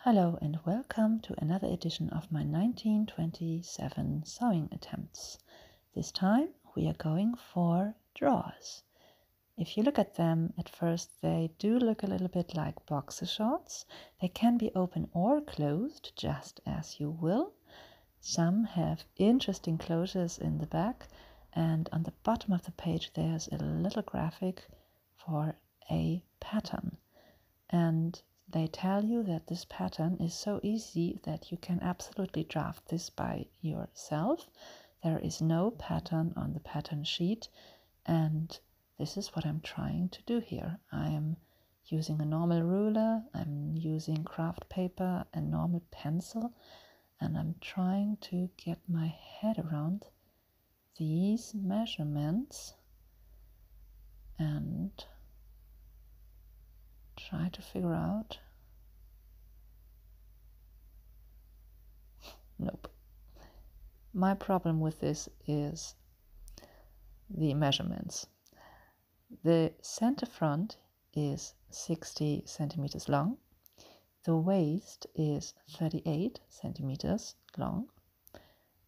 Hello and welcome to another edition of my 1927 sewing attempts. This time we are going for drawers. If you look at them at first, they do look a little bit like boxer shorts. They can be open or closed, just as you will. Some have interesting closures in the back, and on the bottom of the page there's a little graphic for a pattern. And they tell you that this pattern is so easy that you can absolutely draft this by yourself. There is no pattern on the pattern sheet, and this is what I'm trying to do here. I am using a normal ruler, I'm using craft paper and normal pencil, and I'm trying to get my head around these measurements and try to figure out. Nope. My problem with this is the measurements. The center front is 60 centimeters long. The waist is 38 centimeters long.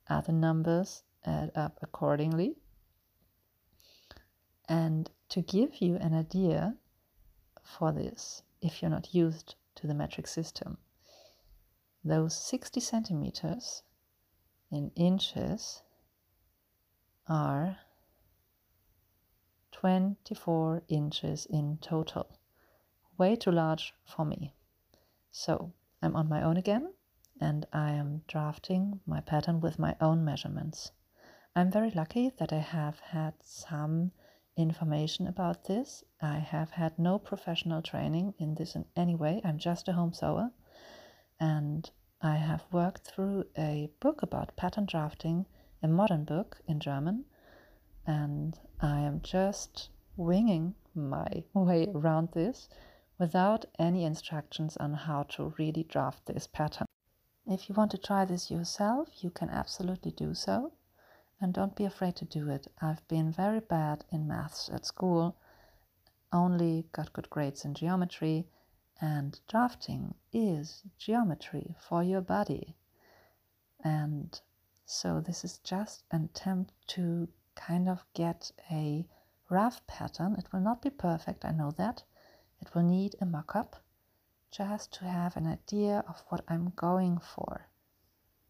Other numbers add up accordingly. And to give you an idea for this, if you're not used to the metric system, those 60 centimeters in inches are 24 inches in total. Way too large for me. So I'm on my own again, and I am drafting my pattern with my own measurements. I'm very lucky that I have had some information about this. I have had no professional training in this in any way. I'm just a home sewer, and I have worked through a book about pattern drafting, a modern book in German, and I am just winging my way around this without any instructions on how to really draft this pattern. If you want to try this yourself, you can absolutely do so, and don't be afraid to do it. I've been very bad in maths at school, only got good grades in geometry, and drafting is geometry for your body. And so this is just an attempt to kind of get a rough pattern. It will not be perfect, I know that. It will need a mock-up just to have an idea of what I'm going for.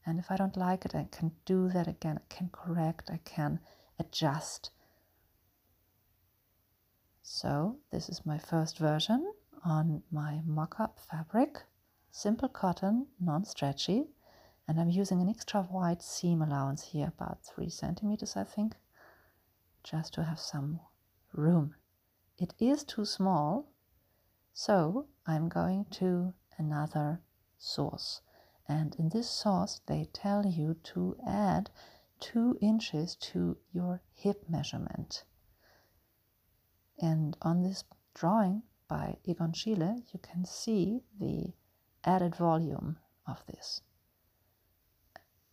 And if I don't like it, I can do that again. I can correct, I can adjust. So this is my first version on my mock-up fabric, simple cotton, non-stretchy, and I'm using an extra wide seam allowance here, about 3 centimeters I think, just to have some room. It is too small, so I'm going to another source, and in this source they tell you to add 2 inches to your hip measurement. And on this drawing by Egon Schiele, you can see the added volume of this.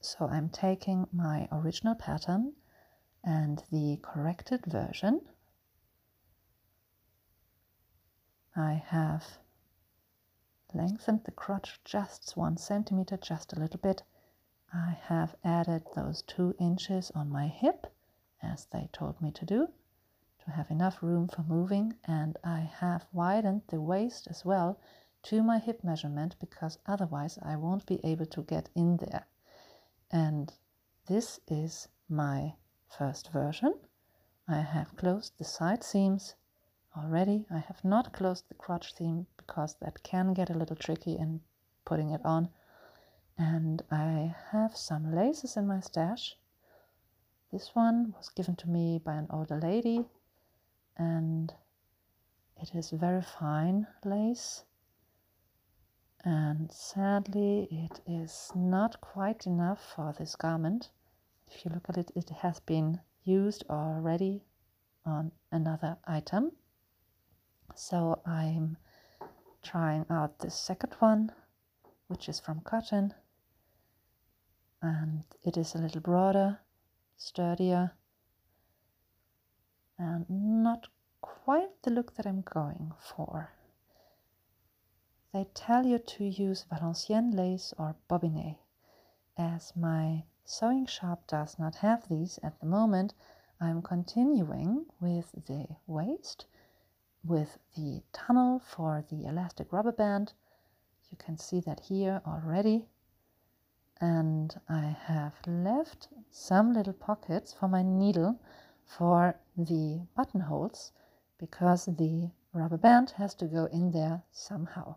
So I'm taking my original pattern and the corrected version. I have lengthened the crotch just 1 centimeter, just a little bit. I have added those 2 inches on my hip, as they told me to do, to have enough room for moving, and I have widened the waist as well to my hip measurement, because otherwise I won't be able to get in there. And this is my first version. I have closed the side seams already. I have not closed the crotch seam because that can get a little tricky in putting it on. And I have some laces in my stash. This one was given to me by an older lady, and it is very fine lace, and sadly it is not quite enough for this garment. If you look at it, it has been used already on another item. So I'm trying out this second one, which is from cotton, and it is a little broader, sturdier, and not quite the look that I'm going for. they tell you to use Valenciennes lace or bobbinet. As my sewing shop does not have these at the moment, I'm continuing with the waist, with the tunnel for the elastic rubber band. You can see that here already. And I have left some little pockets for my needle for the buttonholes, because the rubber band has to go in there somehow.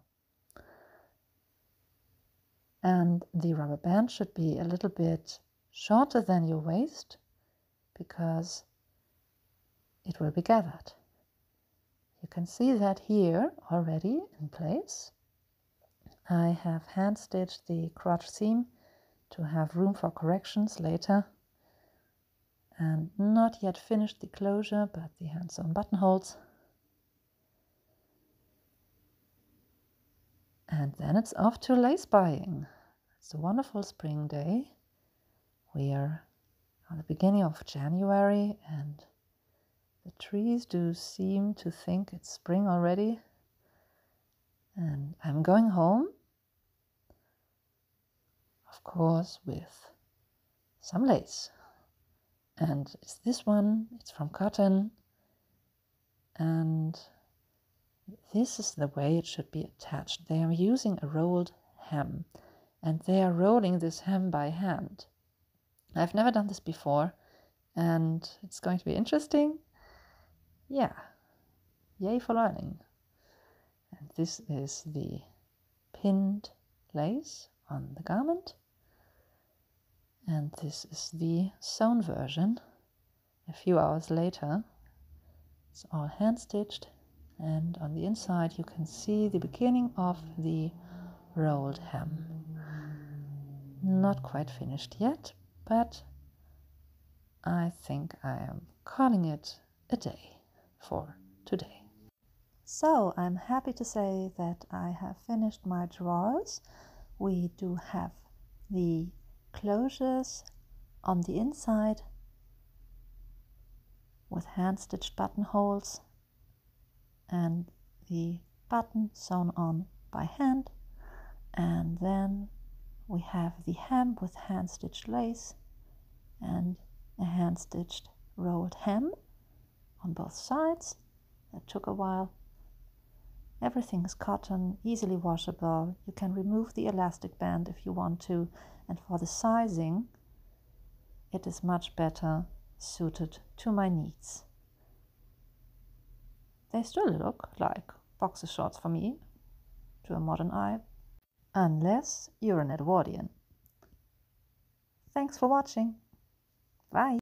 And the rubber band should be a little bit shorter than your waist, because it will be gathered. You can see that here already in place. I have hand stitched the crotch seam to have room for corrections later, and not yet finished the closure, but the hand sewn buttonholes. And then it's off to lace buying. It's a wonderful spring day. We are on the beginning of January, and the trees do seem to think it's spring already. And I'm going home, of course, with some lace. And it's this one, it's from cotton, and this is the way it should be attached. They are using a rolled hem, and they are rolling this hem by hand. I've never done this before, and it's going to be interesting. Yeah, yay for learning. And this is the pinned lace on the garment. And this is the sewn version. A few hours later, it's all hand stitched, and on the inside you can see the beginning of the rolled hem. Not quite finished yet, but I think I am calling it a day for today. So I'm happy to say that I have finished my drawers. We do have the closures on the inside with hand-stitched buttonholes and the button sewn on by hand, and then we have the hem with hand-stitched lace and a hand-stitched rolled hem on both sides. That took a while. Everything is cotton, easily washable. You can remove the elastic band if you want to, and for the sizing it is much better suited to my needs. They still look like boxer shorts for me, to a modern eye, unless you're an Edwardian. Thanks for watching. Bye.